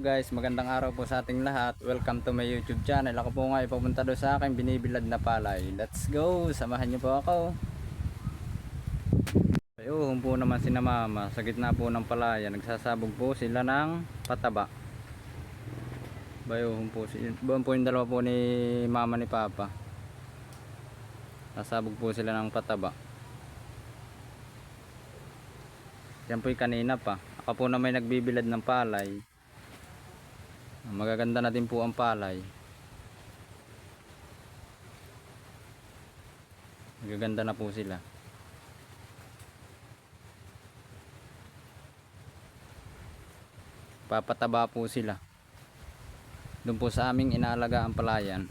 guys, magandang araw po sa ating lahat. Welcome to my YouTube channel. Ako po nga ipapunta doon sa aking binibilad na palay. Let's go! Samahan niyo po ako. Ayun po naman si na mama. Sa gitna po ng palaya, nagsasabog po sila ng pataba. Bayun po, buwan po yung dalawa po ni mama ni papa. Sasabog po sila ng pataba. Yan po yung kanina pa. Ako po na may nagbibilad ng palay. Magaganda na din po ang palay. Magaganda na po sila. Papataba po sila. Doon po sa aming inaalaga ang palayan.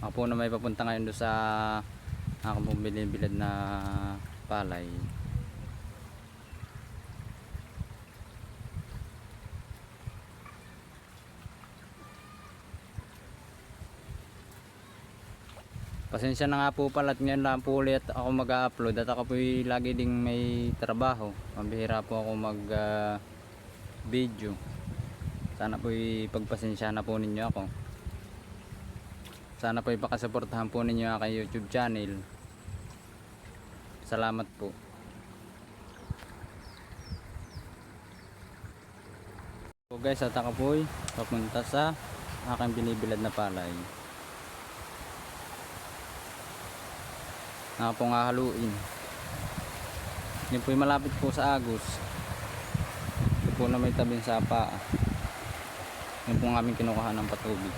Ako po na may papunta ngayon doon sa ako pong binibilad na palay. Pasensya na nga po pala at ngayon lang po ulit ako mag-upload at ako po lagi ding may trabaho. Pambihira po ako mag video. Sana po pagpasensya na po ninyo ako. Sana po ipakasuportahan po ninyo aking YouTube channel. Salamat po. So guys, at ako po papunta sa aking binibilad na palay. Ako pong hahaluin. Yun po malapit po sa agos. Ito po na may tabing sapa. Yun po aming kinukuha ng patubig.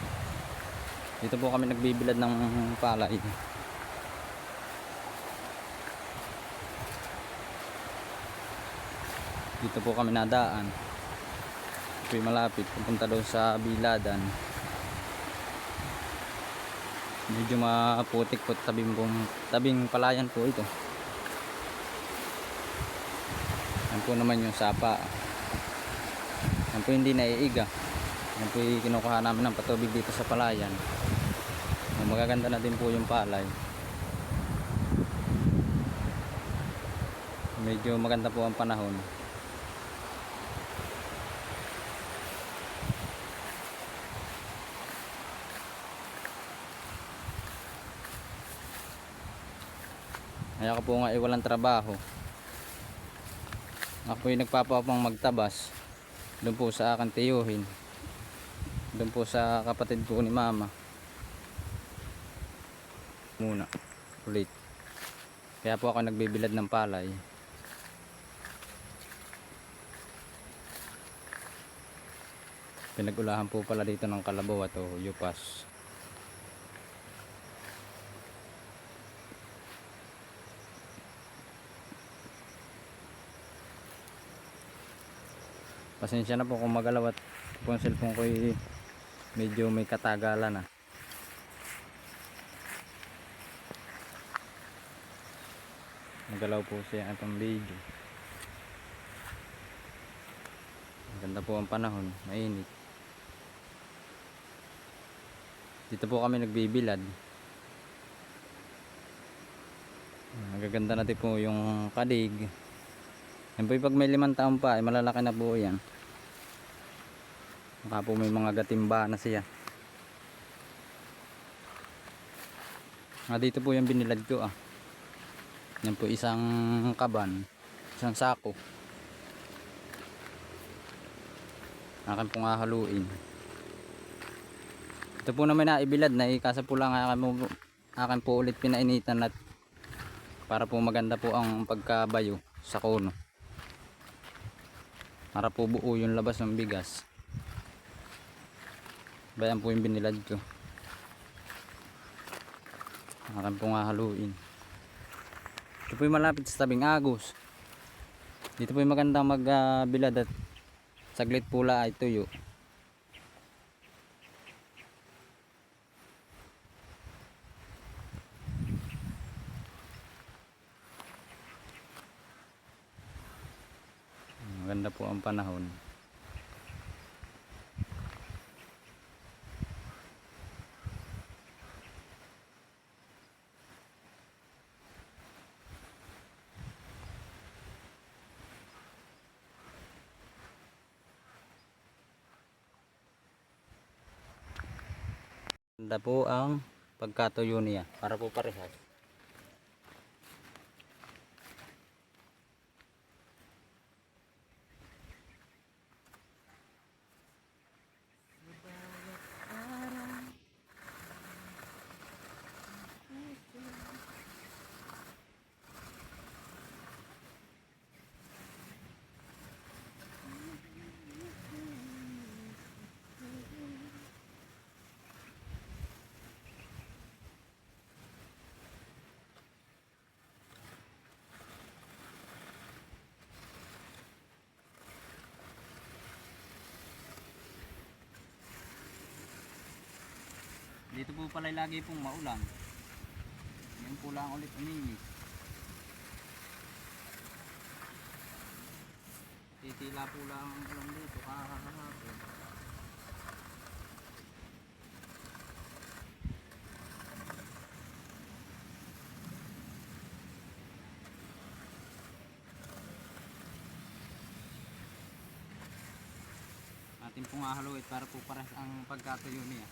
Dito po kami nagbibilad ng palay. Dito po kami nadaan. Ito po malapit. Pupunta doon sa biladan. Medyo maputik po tabing palayan po ito. Yan po naman yung sapa. Yan po hindi naiiga. Yan po yung kinukuha namin ng patubig dito sa palayan. Magaganda na din po yung palay. Medyo maganda po ang panahon. Ay ako po nga walang trabaho. Ako yung nagpapapang magtabas doon po sa aking tiyuhin, doon po sa kapatid po ni mama muna ulit. Kaya po ako nagbibilad ng palay. Pinag-ulahan po pala dito ng kalabaw at yupas. Pasensya na po kung magalaw at kung cellphone ko medyo may katagalan na. Magalaw po siya itong video. Maganda po ang panahon, mainit. Dito po kami nagbibilad. Magaganda natin po yung kadig. Yan po pag may 5 taon pa ay malalaki na po yan. Baka po may mga gatimba na siya. Dito po yung binilad ko Yan po isang kaban, isang sako. Akin pong hahaluin. Ito po naman naibilad na ikasa po lang akin po ulit pinainitan at para po maganda po ang pagkabayo sa kuno. Para po buo yung labas ng bigas. Bayan po yung binilad ko. Akin pong hahaluin. Ito po yung malapit sa tabing agos. Dito po yung magandang magbilad at saglit pula ay tuyo. Maganda po ang panahon. maganda po ang pagkatuyo niya para po parehas. Dito po pala lagi pong maulan. Ngayon po lang ulit uminit. Titila po lang ang ulan dito kahapon. Atin pong hahaluin para po parehas ang pagkatuyo niya.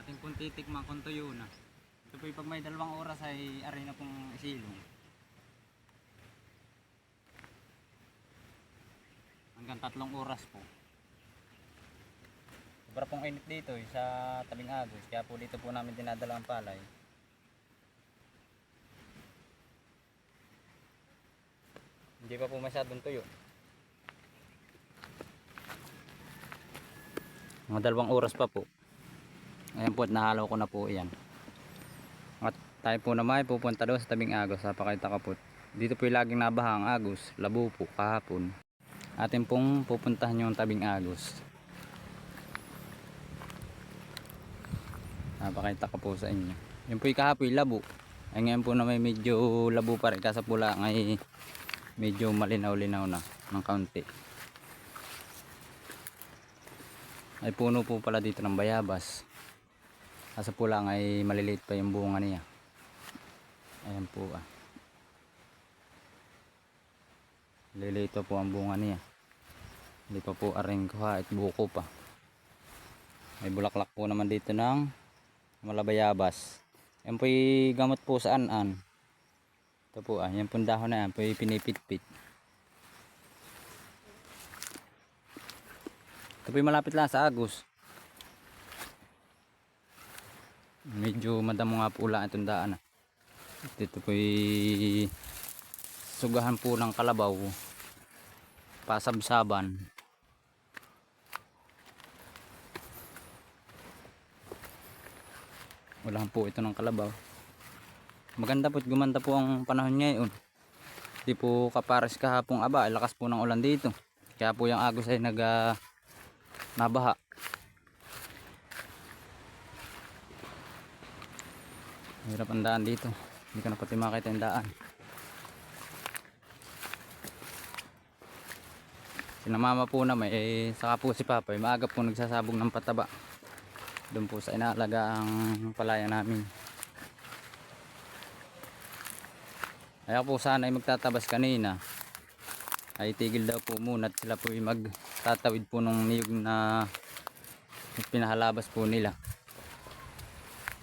Ating pong titikman kung tuyo na. Ito po pag may 2 oras ay aray na pong isilong. Hanggang 3 oras po. Sobra pong init dito sa tabing agos. Kaya po dito po namin dinadala ang palay. Hindi pa po masyadong tuyo. Mga 2 oras pa po. Ayan po at nahalo ko na po yan. At tayo po naman ay pupunta doon sa tabing agos sa Pakita Kaput. Dito po yung laging nabaha ang agos, labo po kahapon. Atin pong pupuntahan yung tabing agos. Napakita ko po sa inyo. Yung po yung kahapon labo. Ay ngayon po na may medyo labo pa rin. Kasi po lang ay medyo malinaw-linaw na ng kaunti. Ay puno po pala dito ng bayabas. Kasi po lang ay maliliit pa yung bunga niya. Ayan po ah. Liliit pa po ang bunga niya. Hindi pa po aring kuha at buko pa. May bulaklak po naman dito ng malabayabas. Ayan po yung gamot po sa an-an. Ito po ah. Yan po dahon na yan. Po yung pinipit-pit. Ito po yung malapit lang sa agos. Medyo madamo nga po ulan itong daan. Dito po yung sugahan po ng kalabaw. Pasabsaban. Ulan po ito ng kalabaw. Maganda po at gumanda po ang panahon ngayon. Hindi po kapares kahapong aba. Lakas po ng ulan dito. Kaya po yung agos ay nabaha. Hirap ang daan dito. Hindi ko na pati makita yung daan. Sinamama po naman saka po si Papa maaga po nagsasabog ng pataba. Doon po sa inaalaga ang palaya namin. Ay ako po sana ay magtatabas kanina. Ay tigil daw po muna at sila po ay magtatawid po nung niyog na pinahalabas po nila.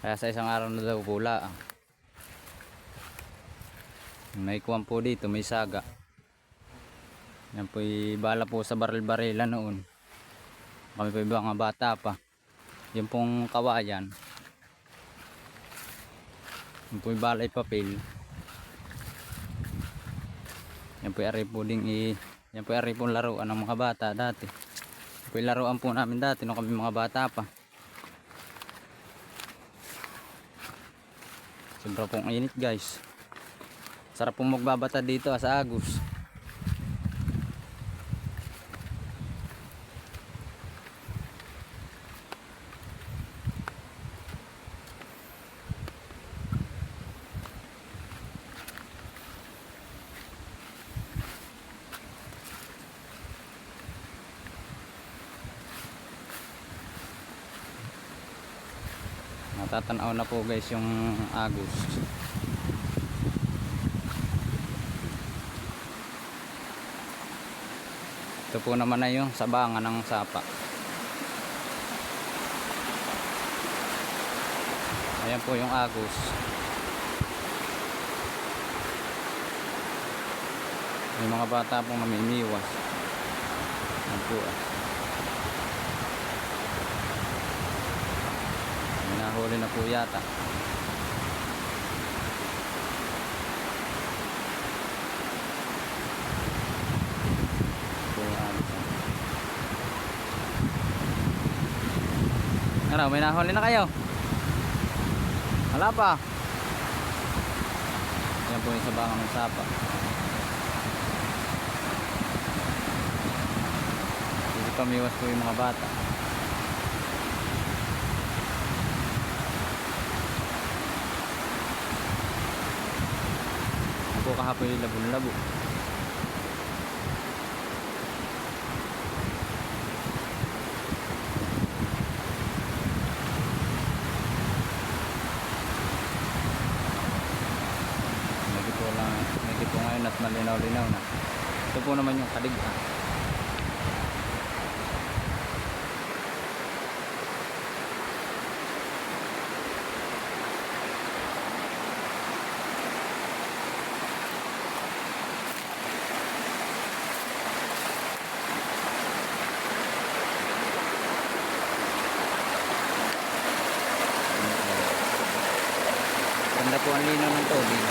Kaya sa isang araw na daw pula. May kuwan po dito, may saga. Yan po bala po sa baril-barilan noon. Kami po iba mga bata pa. Yung pong kawayan. Yung po balay papel. Yan po ari po ding yan po ari po laruan ng mga bata dati. Yan po laruan po namin dati nung kami mga bata pa. Sobra pong init guys. Sarap pong magbabata dito sa Agus. Natatanaw na po guys yung Agus. Ito po naman na yung sabangan ng sapa. Ayan po yung Agus. May mga bata pong namimiwas. Ayan po May nahuli na po yata. Ano, may nahuli na kayo? Wala pa. Yan po yung sabangan ng sapa. Hindi pamiwas po yung mga bata. Yan po kahapon yung labo-labo. Medyo po ngayon at malinaw-linaw na. Ito po naman yung kaligha. Ganda po ang linaw ng tubig.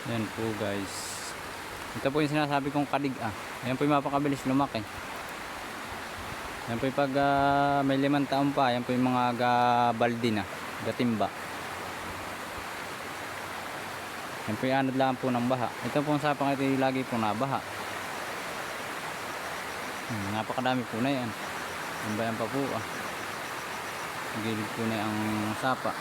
Yan po guys. Ito po yung sinasabi kong kaligha. Ayan po yung mapakabilis lumaki. Yan po yung pag may 5 taon pa. Yan po yung mga gabaldi na. Gatimba. Yan po yung anod lang po ng baha. Ito po yung sapang ito yung lagi po nabaha. Napakadami po na yan. Ang bayan pa po Gilid po na ang sapa.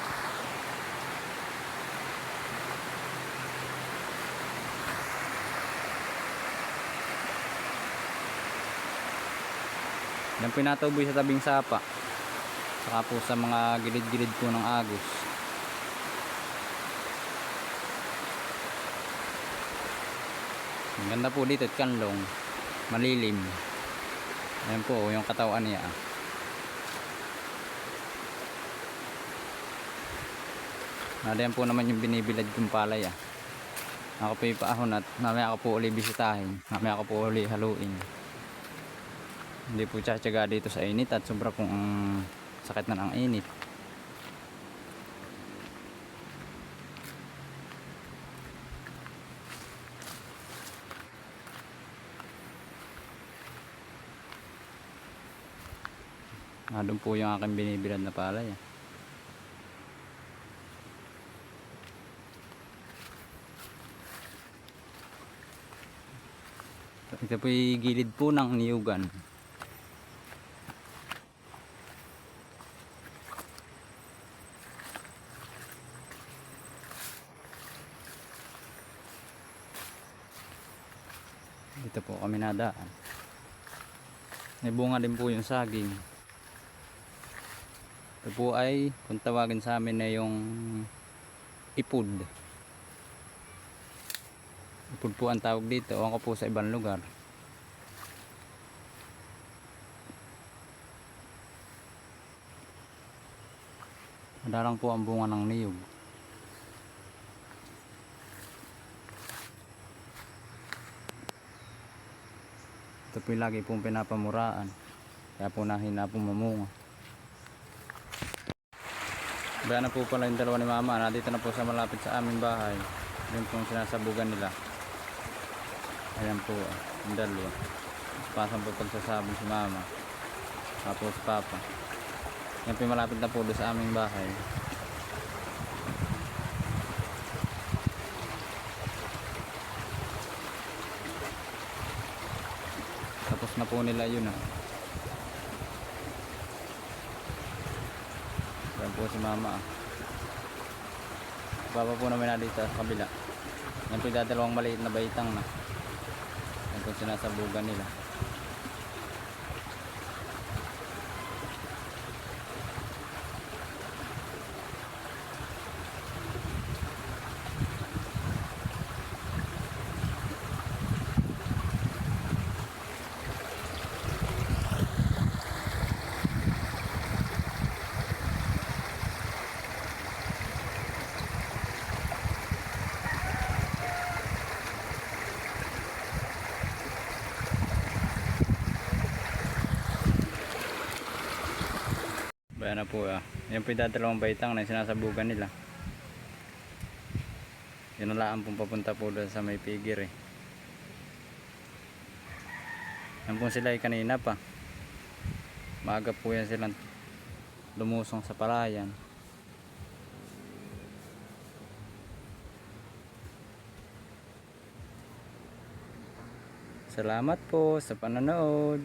Yan po natuboy sa tabing sapa. Saka po sa mga gilid-gilid po ng Agus. Ang ganda po dito at kanlong. Malilim. Ayan po yung katawan niya. Ayan po naman yung binibilad kong palay. Ako po yung paahon at mamaya ako po uli bisitahin. Mamaya ako po uli haluin. Hindi po tsatsaga dito sa init at sobra pong sakit na ng init. Doon po yung aking binibilad na palay. Ito po yung gilid po ng niyugan. Dito po kami nadaan. May bunga din po yung saging. Ito po ay kung tawagin sa amin na yung ipud. Ipud po ang tawag dito. Ewan ko po sa ibang lugar. Madarang po ang bunga ng niyog. Ito po lagi pong pinapamuraan. Kaya po nahina po mamunga. Bayan na po pala yung dalawa ni mama. Nandito na po sa malapit sa aming bahay. Yun pong sinasabugan nila. Ayan po yung dalawa. Pasang po pagsasabog si mama. Tapos si papa. Yan po yung malapit na po doon sa aming bahay. Tapos na po nila yun ah. Yan po si mama ah. Papa po namin na dito sa kabila. Yan po yung dalawang maliit na baitang na. Yan po sinasabugan nila. Bayan na po ah. Yan po yung dalawang baitang na sinasabugan nila. Yun na lang pong papunta po doon sa may pigir eh. Yan po sila ay kanina pa. Maaga po yan silang lumusong sa palayan. Salamat po sa panonood.